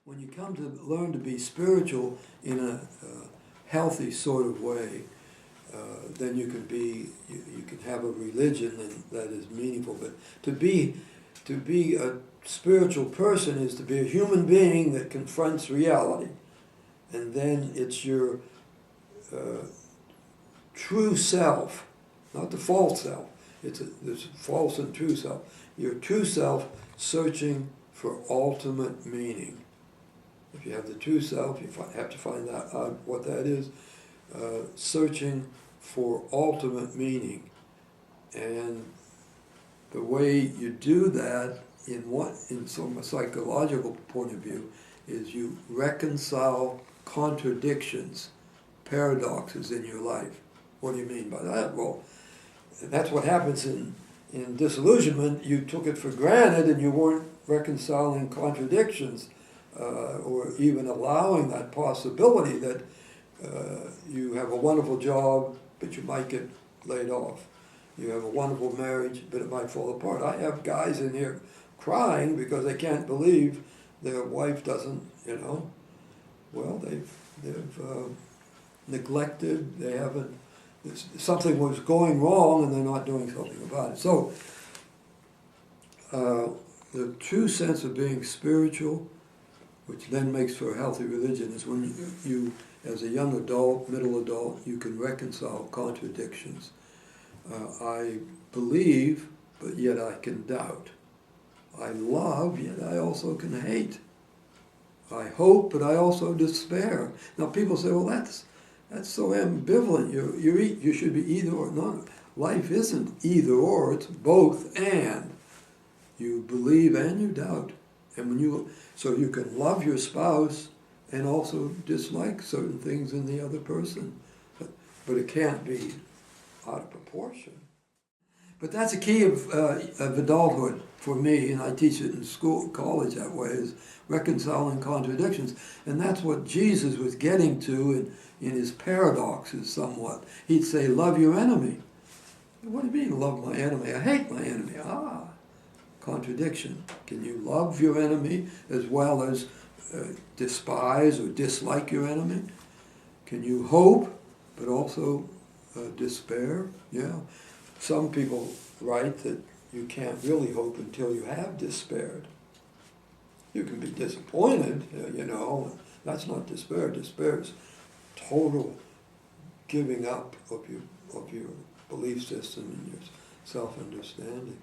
When you come to learn to be spiritual in a healthy sort of way, then you can have a religion that is meaningful. But to be a spiritual person is to be a human being that confronts reality, and then it's your true self, not the false self. There's false and true self. Your true self searching for ultimate meaning. If you have the true self, you have to find out what that is. Searching for ultimate meaning, and the way you do that in some psychological point of view is you reconcile contradictions, paradoxes in your life. What do you mean by that? Well, that's what happens in disillusionment. You took it for granted and you weren't reconciling contradictions, or even allowing that possibility that you have a wonderful job, but you might get laid off. You have a wonderful marriage, but it might fall apart. I have guys in here crying because they can't believe their wife doesn't, well, they've neglected, they haven't, something was going wrong and they're not doing something about it. So, the true sense of being spiritual, which then makes for a healthy religion, is when you as a young adult, middle adult, you can reconcile contradictions. I believe, but yet I can doubt. I love, yet I also can hate. I hope, but I also despair. Now people say, well, that's so ambivalent. You should be either or. No, life isn't either or, it's both and. You believe and you doubt. And so you can love your spouse and also dislike certain things in the other person. But it can't be out of proportion. But that's the key of adulthood for me, and I teach it in school, college that way, is reconciling contradictions. And that's what Jesus was getting to in his paradoxes somewhat. He'd say, love your enemy. What do you mean, love my enemy? I hate my enemy. Contradiction. Can you love your enemy as well as despise or dislike your enemy? Can you hope but also despair? Yeah. Some people write that you can't really hope until you have despaired. You can be disappointed, that's not despair. Despair is total giving up of your belief system and your self-understanding.